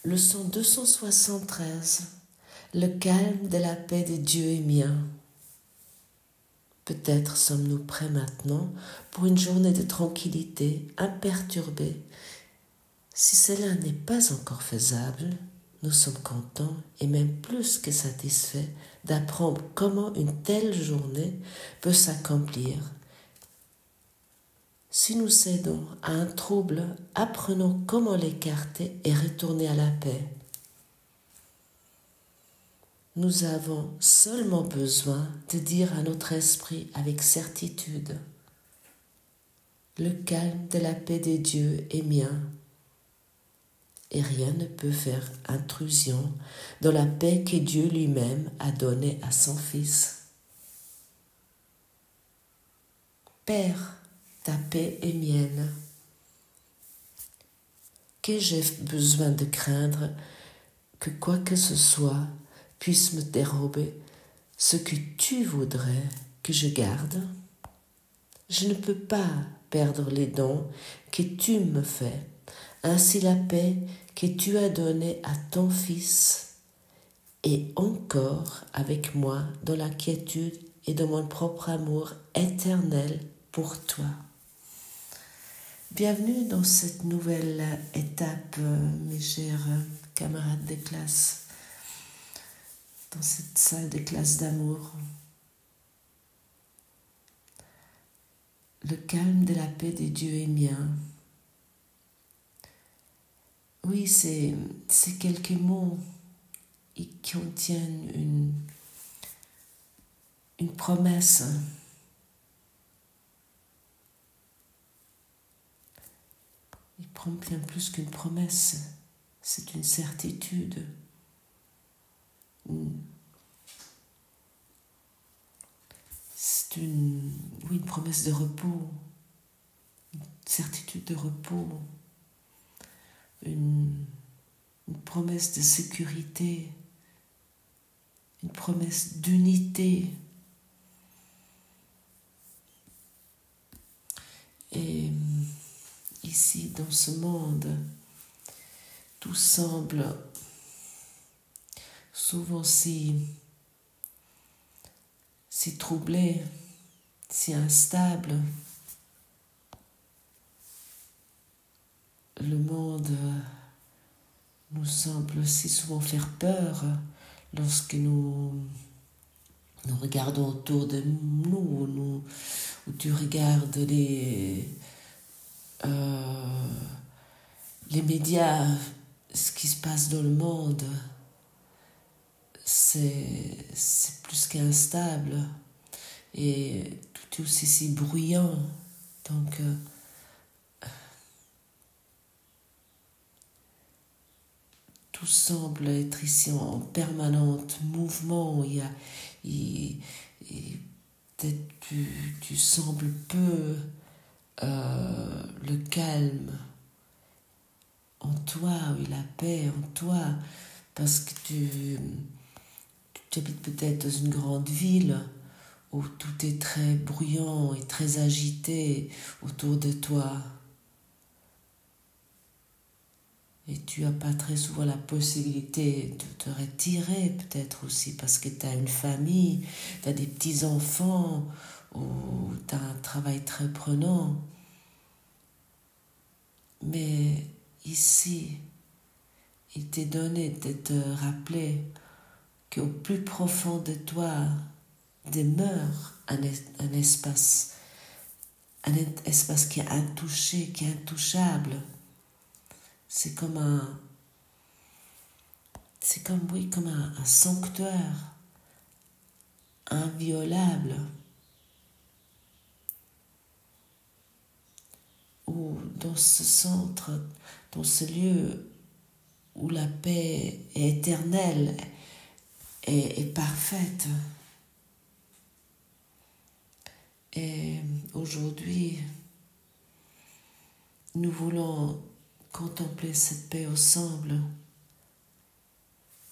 Leçon 273. Le calme de la paix de Dieu est mien. Peut-être sommes-nous prêts maintenant pour une journée de tranquillité imperturbée. Si cela n'est pas encore faisable, nous sommes contents et même plus que satisfaits d'apprendre comment une telle journée peut s'accomplir. Si nous cédons à un trouble, apprenons comment l'écarter et retourner à la paix. Nous avons seulement besoin de dire à notre esprit avec certitude: le calme de la paix de Dieu est mien, et rien ne peut faire intrusion dans la paix que Dieu lui-même a donnée à son Fils. Père, ta paix est mienne. Qu'ai-je besoin de craindre que quoi que ce soit puisse me dérober ce que tu voudrais que je garde? Je ne peux pas perdre les dons que tu me fais. Ainsi la paix que tu as donnée à ton Fils est encore avec moi dans la quiétude et dans mon propre amour éternel pour toi. Bienvenue dans cette nouvelle étape, mes chers camarades de classe, dans cette salle de classe d'amour. Le calme de la paix de Dieu est mien. Oui, c'est quelques mots qui contiennent une promesse. Il prend bien plus qu'une promesse, c'est une certitude. C'est une promesse de repos, une certitude de repos, une promesse de sécurité, une promesse d'unité. Et ici, dans ce monde, tout semble souvent si troublé, si instable. Le monde nous semble si souvent faire peur lorsque nous regardons autour de nous, où tu regardes les médias, ce qui se passe dans le monde, c'est plus qu'instable et tout est aussi si bruyant. Donc, tout semble être ici en permanent mouvement. Peut-être tu sembles peu le calme en toi, oui, la paix en toi, parce que tu habites peut-être dans une grande ville où tout est très bruyant et très agité autour de toi. Et tu n'as pas très souvent la possibilité de te retirer, peut-être aussi parce que tu as une famille, tu as des petits-enfants, ou tu as un travail très prenant. Mais ici, il t'est donné de te rappeler qu'au plus profond de toi demeure un espace qui est intouché, qui est intouchable. C'est comme un sanctuaire inviolable où dans ce centre, dans ce lieu où la paix est éternelle et parfaite. Et aujourd'hui, nous voulons contempler cette paix ensemble.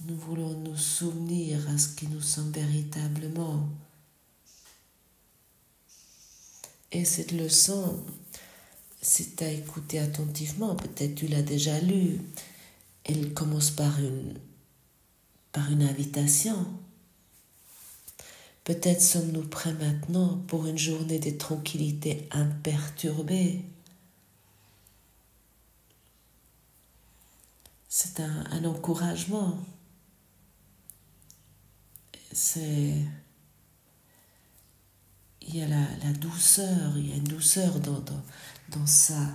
Nous voulons nous souvenir à ce que nous sommes véritablement. Et cette leçon, si tu as écouté attentivement, peut-être tu l'as déjà lue, Elle commence par une invitation. Peut-être sommes-nous prêts maintenant pour une journée de tranquillité imperturbée. C'est un encouragement. Il y a la douceur, il y a une douceur dans ça.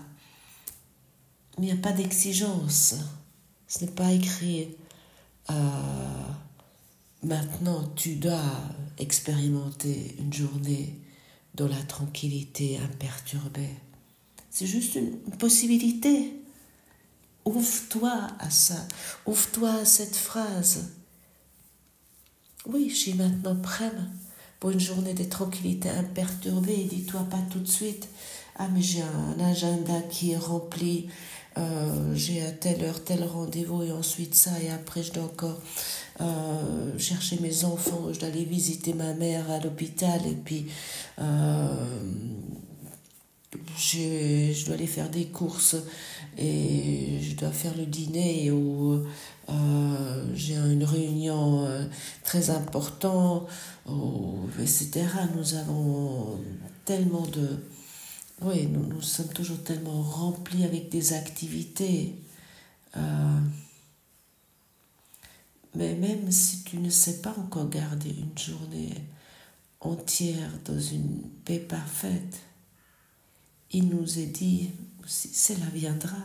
Mais il n'y a pas d'exigence. Ce n'est pas écrit maintenant tu dois expérimenter une journée dans la tranquillité imperturbée. C'est juste une possibilité. Ouvre-toi à ça. Ouvre-toi à cette phrase. Oui, je suis maintenant prête pour une journée de tranquillité imperturbée. Dis-toi pas tout de suite, ah mais j'ai un agenda qui est rempli, j'ai à telle heure tel rendez-vous et ensuite ça et après je dois encore chercher mes enfants, je dois aller visiter ma mère à l'hôpital et puis je dois aller faire des courses et je dois faire le dîner ou j'ai une réunion très importante, etc. Nous avons tellement de... Oui, nous sommes toujours tellement remplis avec des activités. Mais même si tu ne sais pas encore garder une journée entière dans une paix parfaite, il nous est dit aussi, cela viendra.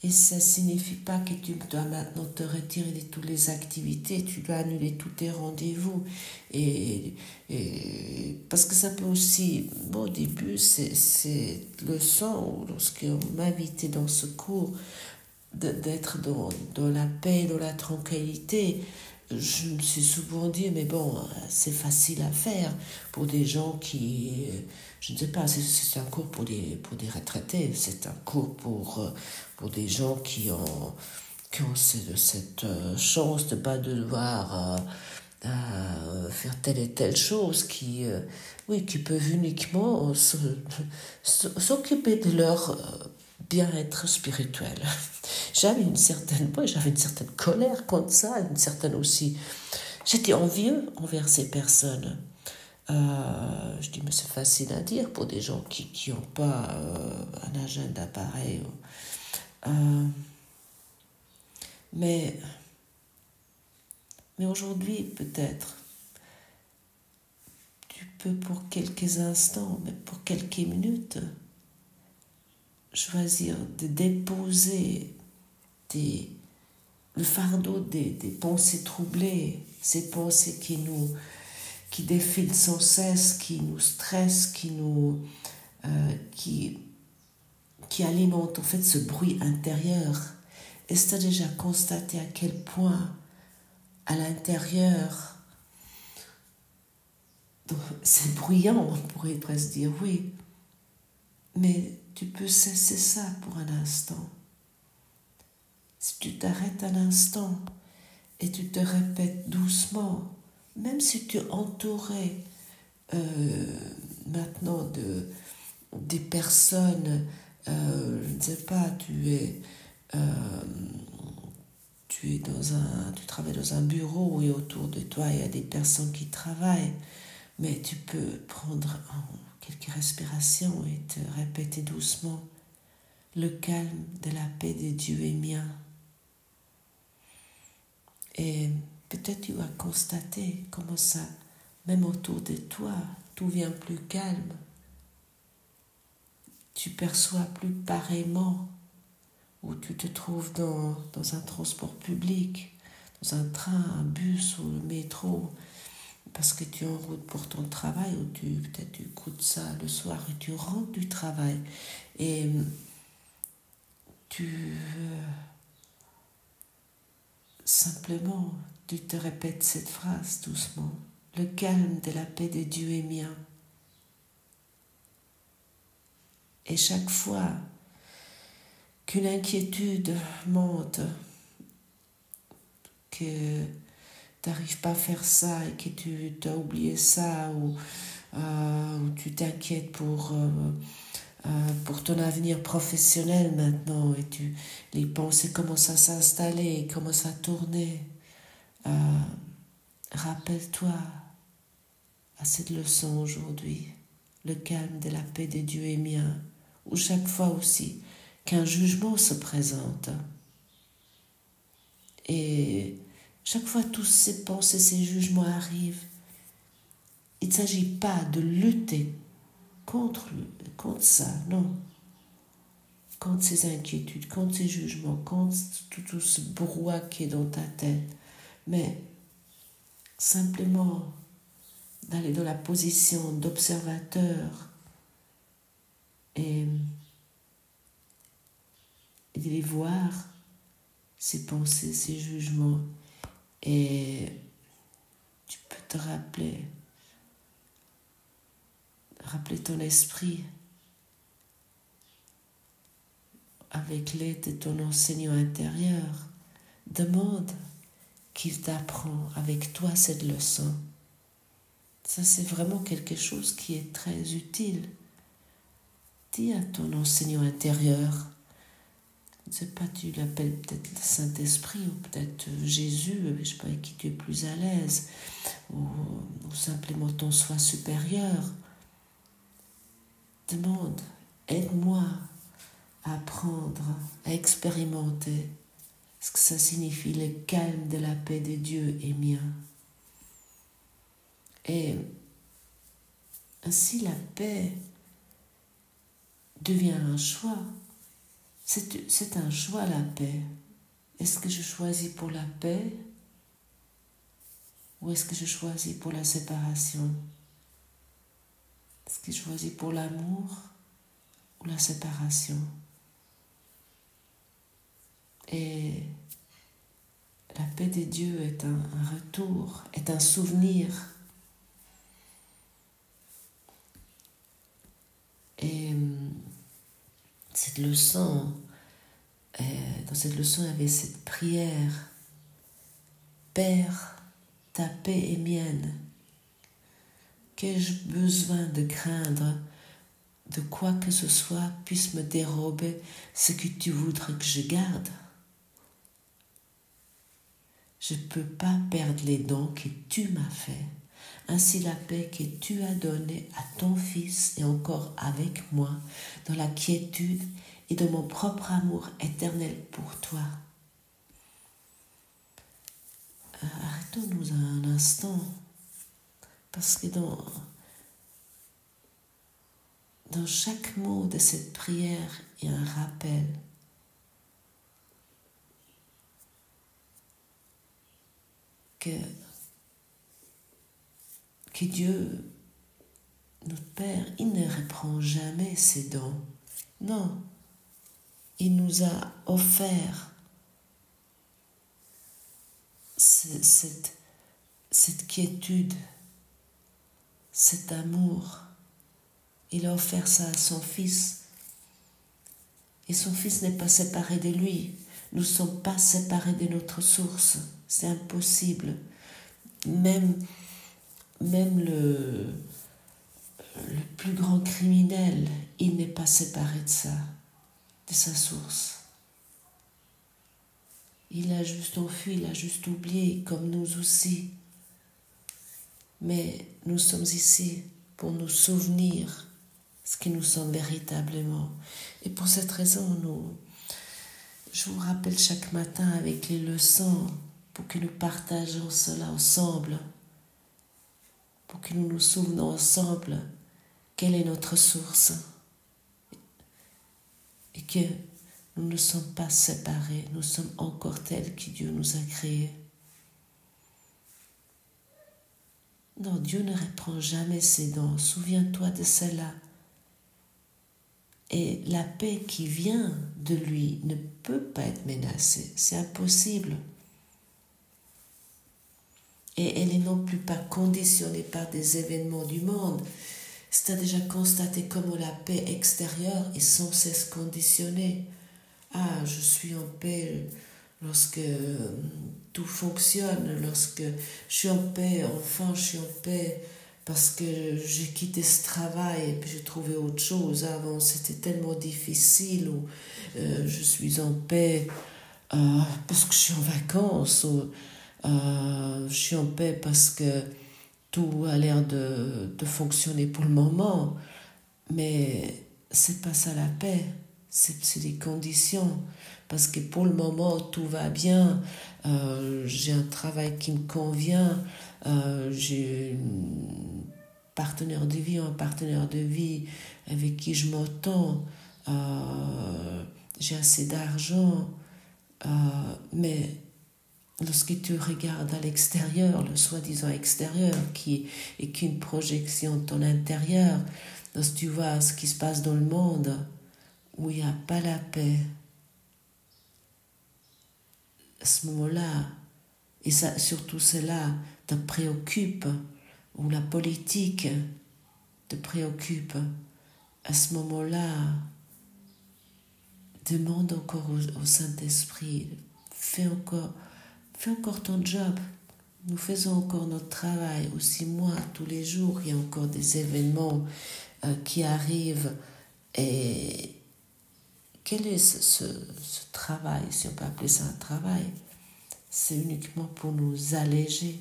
Et ça ne signifie pas que tu dois maintenant te retirer de toutes les activités, tu dois annuler tous tes rendez-vous. Et parce que ça peut aussi, bon, au début, c'est le sang, lorsqu'on m'invitait dans ce cours, d'être dans la paix, dans la tranquillité. Je me suis souvent dit, mais bon, c'est facile à faire pour des gens qui, je ne sais pas, c'est un cours pour des retraités, c'est un cours pour des gens qui ont cette chance de ne pas devoir faire telle et telle chose, qui peuvent uniquement s'occuper de leur bien-être spirituel. J'avais une certaine colère contre ça, une certaine aussi. J'étais envieux envers ces personnes. Je dis, mais c'est facile à dire pour des gens qui n'ont pas un agenda pareil. Mais aujourd'hui, peut-être, tu peux pour quelques instants, mais pour quelques minutes, choisir de déposer le fardeau des pensées troublées, ces pensées qui défilent sans cesse, qui nous stressent, qui alimentent en fait ce bruit intérieur. Est-ce que tu as déjà constaté à quel point à l'intérieur c'est bruyant, on pourrait presque dire oui, mais tu peux cesser ça pour un instant. Si tu t'arrêtes un instant et tu te répètes doucement, même si tu es entouré maintenant des personnes, je ne sais pas, tu travailles dans un bureau et autour de toi il y a des personnes qui travaillent, mais tu peux prendre quelques respirations et te répéter doucement: le calme de la paix de Dieu est mien. Et peut-être tu vas constater comment ça, même autour de toi, tout devient plus calme. Tu perçois plus pareillement où tu te trouves dans un transport public, dans un train, un bus ou le métro, parce que tu es en route pour ton travail, ou peut-être tu écoutes ça le soir et tu rentres du travail et simplement tu te répètes cette phrase doucement: le calme de la paix de Dieu est mien. Et chaque fois qu'une inquiétude monte, que tu n'arrives pas à faire ça et que tu as oublié ça, ou tu t'inquiètes pour pour ton avenir professionnel maintenant, et les pensées commencent à s'installer, commencent à tourner. Rappelle-toi à cette leçon aujourd'hui, le calme de la paix de Dieu est mien, ou chaque fois aussi qu'un jugement se présente. Et chaque fois tous ces pensées, ces jugements arrivent, il ne s'agit pas de lutter contre ça, non. Contre ces inquiétudes, contre ces jugements, contre tout ce brouhaha qui est dans ta tête. Mais simplement d'aller dans la position d'observateur et de les voir, ces pensées, ces jugements. Et tu peux te rappeler ton esprit avec l'aide de ton enseignant intérieur. Demande qu'il t'apprend avec toi cette leçon. Ça, c'est vraiment quelque chose qui est très utile. Dis à ton enseignant intérieur, je ne sais pas, tu l'appelles peut-être le Saint-Esprit ou peut-être Jésus, je ne sais pas avec qui tu es plus à l'aise, ou simplement ton soi supérieur. Demande, aide-moi à apprendre, à expérimenter ce que ça signifie, le calme de la paix de Dieu est mien. Et ainsi la paix devient un choix. C'est un choix, la paix. Est-ce que je choisis pour la paix ou est-ce que je choisis pour la séparation? Est-ce que je choisis pour l'amour ou la séparation? Et la paix de Dieu est un retour, est un souvenir. Et cette leçon, dans cette leçon, il y avait cette prière. Père, ta paix est mienne. Qu'ai-je besoin de craindre de quoi que ce soit puisse me dérober ce que tu voudrais que je garde? Je ne peux pas perdre les dons que tu m'as faits. Ainsi la paix que tu as donnée à ton Fils est encore avec moi dans la quiétude et de mon propre amour éternel pour toi. Arrêtons-nous un instant, parce que dans chaque mot de cette prière, il y a un rappel. Que Dieu, notre Père, il ne reprend jamais ses dons. Non, il nous a offert cette quiétude, cet amour. Il a offert ça à son Fils. Et son Fils n'est pas séparé de lui. Nous ne sommes pas séparés de notre source. C'est impossible. Même le plus grand criminel, il n'est pas séparé de ça, de sa source. Il a juste enfui, il a juste oublié, comme nous aussi. Mais nous sommes ici pour nous souvenir ce que nous sommes véritablement. Et pour cette raison, je vous rappelle chaque matin avec les leçons pour que nous partageons cela ensemble, pour que nous nous souvenons ensemble quelle est notre source et que nous ne sommes pas séparés, nous sommes encore tels que Dieu nous a créés. Non, Dieu ne reprend jamais ses dons, souviens-toi de cela. Et la paix qui vient de lui ne peut pas être menacée, c'est impossible. Et elle n'est non plus pas conditionnée par des événements du monde. C'est déjà constaté comment la paix extérieure est sans cesse conditionnée. Ah, je suis en paix lorsque tout fonctionne, lorsque je suis en paix, enfin je suis en paix parce que j'ai quitté ce travail et puis j'ai trouvé autre chose. Avant, c'était tellement difficile, où je suis en paix parce que je suis en vacances, ou je suis en paix parce que tout a l'air de fonctionner pour le moment. Mais c'est pas ça la paix, c'est des conditions. Parce que pour le moment, tout va bien, j'ai un travail qui me convient, j'ai une partenaire de vie, un partenaire de vie avec qui je m'entends, j'ai assez d'argent, mais lorsque tu regardes à l'extérieur, le soi-disant extérieur, qui est qu'une projection de ton intérieur, lorsque tu vois ce qui se passe dans le monde, où il n'y a pas la paix, à ce moment-là, et ça, surtout cela te préoccupe, ou la politique te préoccupe, à ce moment-là, demande encore au Saint-Esprit, fais encore ton job. Nous faisons encore notre travail. Aussi, moi, tous les jours, il y a encore des événements qui arrivent. Et quel est ce travail, si on peut appeler ça un travail? C'est uniquement pour nous alléger,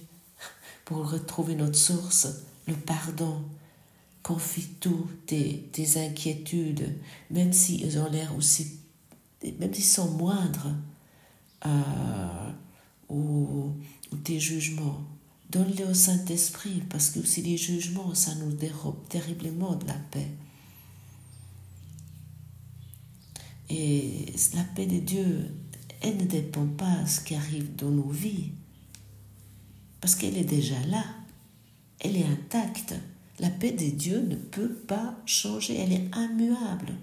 pour retrouver notre source, le pardon. Confie tout tes inquiétudes, même s'ils ont l'air aussi, même s'ils sont moindres, ou tes jugements. Donne-les au Saint-Esprit, parce que aussi les jugements, ça nous dérobe terriblement de la paix. Et la paix de Dieu, elle ne dépend pas de ce qui arrive dans nos vies, parce qu'elle est déjà là, elle est intacte. La paix de Dieu ne peut pas changer, elle est immuable.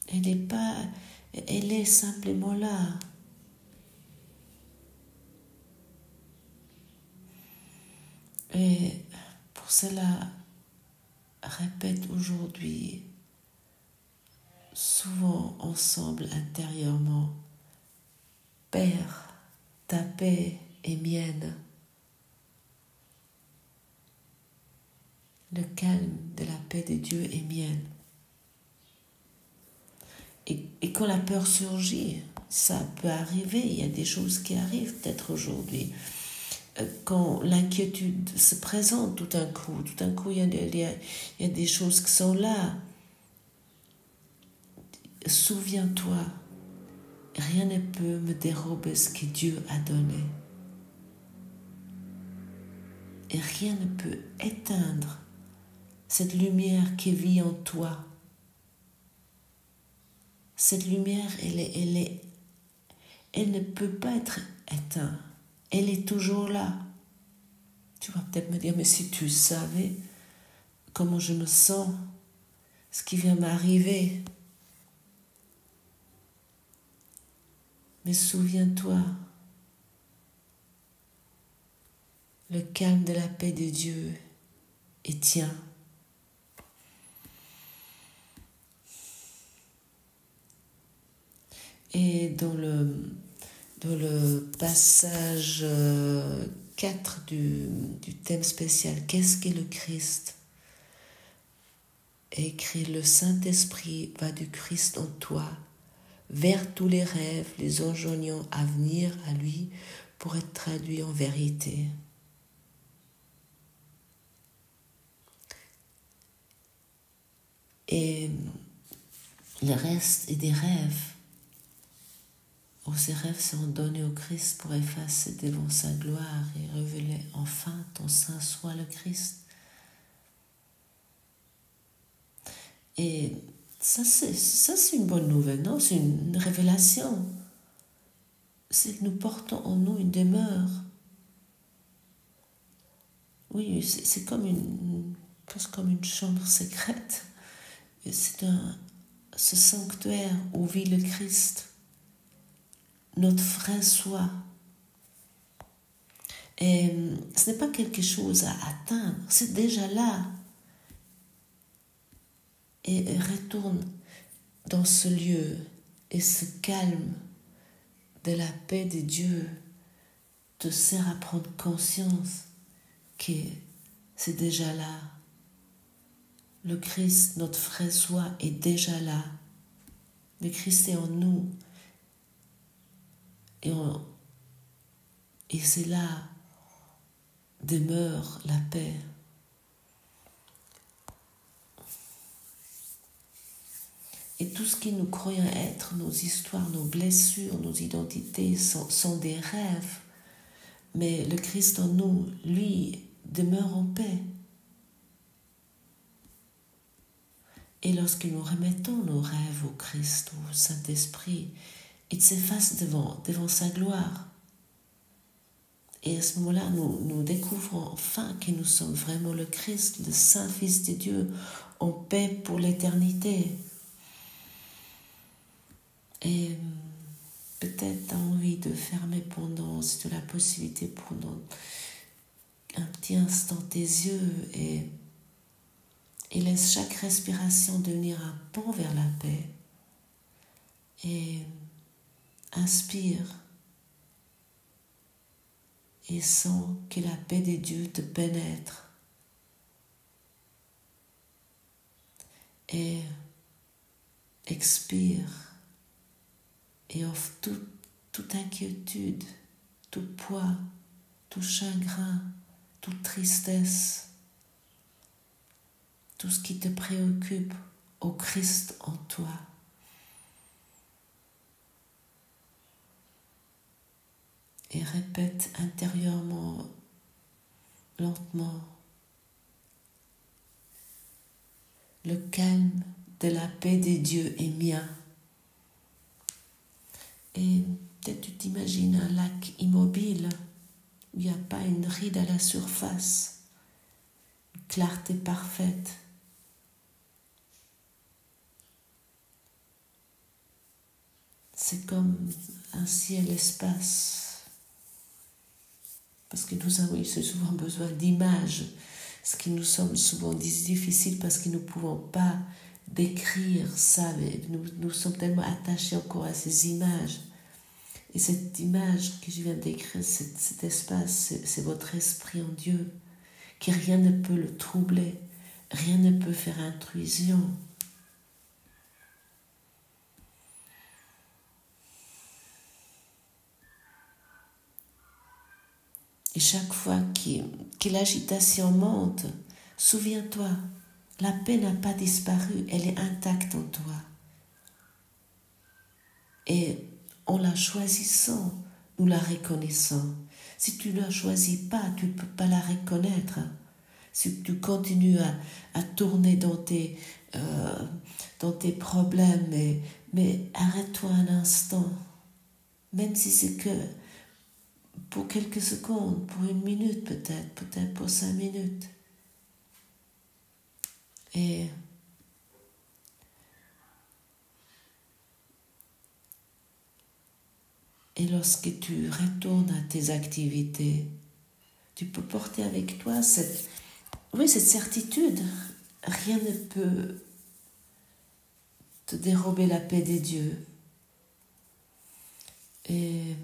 Elle est simplement là. Et pour cela, répète aujourd'hui, souvent ensemble intérieurement, Père, ta paix est mienne. Le calme de la paix de Dieu est mienne. Et quand la peur surgit, ça peut arriver, il y a des choses qui arrivent peut-être aujourd'hui. Quand l'inquiétude se présente tout d'un coup, il y a des choses qui sont là. Souviens-toi, rien ne peut me dérober ce que Dieu a donné. Et rien ne peut éteindre cette lumière qui vit en toi. Cette lumière, elle ne peut pas être éteinte. Elle est toujours là. Tu vas peut-être me dire, mais si tu savais comment je me sens, ce qui vient m'arriver. Mais souviens-toi, le calme de la paix de Dieu est tien. Et dans le passage 4 du thème spécial, qu'est-ce qu'est le Christ? Écrit, le Saint-Esprit va du Christ en toi, vers tous les rêves, les enjoignant à venir à lui pour être traduits en vérité. Et le reste est des rêves. Ces rêves seront donnés au Christ pour effacer devant sa gloire et révéler enfin ton saint soi le Christ. Et ça c'est une bonne nouvelle, non? C'est une révélation. C'est que nous portons en nous une demeure. Oui, c'est comme une chambre secrète. C'est ce sanctuaire où vit le Christ, notre vrai soi. Et ce n'est pas quelque chose à atteindre, c'est déjà là. Et retourne dans ce lieu et ce calme de la paix de Dieu te sert à prendre conscience que c'est déjà là. Le Christ, notre vrai soi, est déjà là. Le Christ est en nous. Et c'est là demeure la paix. Et tout ce que nous croyons être, nos histoires, nos blessures, nos identités, sont des rêves. Mais le Christ en nous, lui, demeure en paix. Et lorsque nous remettons nos rêves au Christ, au Saint-Esprit, il s'efface devant sa gloire. Et à ce moment-là, nous découvrons enfin que nous sommes vraiment le Christ, le Saint Fils de Dieu, en paix pour l'éternité. Et peut-être tu as envie de fermer si tu as la possibilité, pendant un petit instant tes yeux et laisse chaque respiration devenir un pont vers la paix. Et inspire et sens que la paix de Dieu te pénètre. Et expire et offre toute inquiétude, tout poids, tout chagrin, toute tristesse, tout ce qui te préoccupe au Christ en toi. Et répète intérieurement, lentement, le calme de la paix de Dieu est mien. Et peut-être tu t'imagines un lac immobile où il n'y a pas une ride à la surface, une clarté parfaite. C'est comme un ciel-espace. Parce que nous avons souvent besoin d'images, ce qui nous semble souvent difficile parce que nous ne pouvons pas décrire ça. Nous sommes tellement attachés encore à ces images. Et cette image que je viens de décrire, cet espace, c'est votre esprit en Dieu, que rien ne peut le troubler, rien ne peut faire intrusion. Et chaque fois que l'agitation monte, souviens-toi, la paix n'a pas disparu, elle est intacte en toi. Et en la choisissant, nous la reconnaissons. Si tu ne la choisis pas, tu ne peux pas la reconnaître. Si tu continues à tourner dans tes problèmes, mais arrête-toi un instant, même si c'est que pour quelques secondes, pour une minute peut-être pour 5 minutes. Et lorsque tu retournes à tes activités, tu peux porter avec toi cette certitude. Rien ne peut te dérober la paix des dieux. Et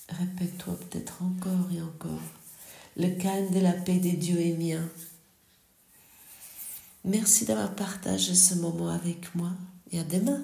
répète-toi peut-être encore et encore. Le calme de la paix des dieux est mien. Merci d'avoir partagé ce moment avec moi et à demain.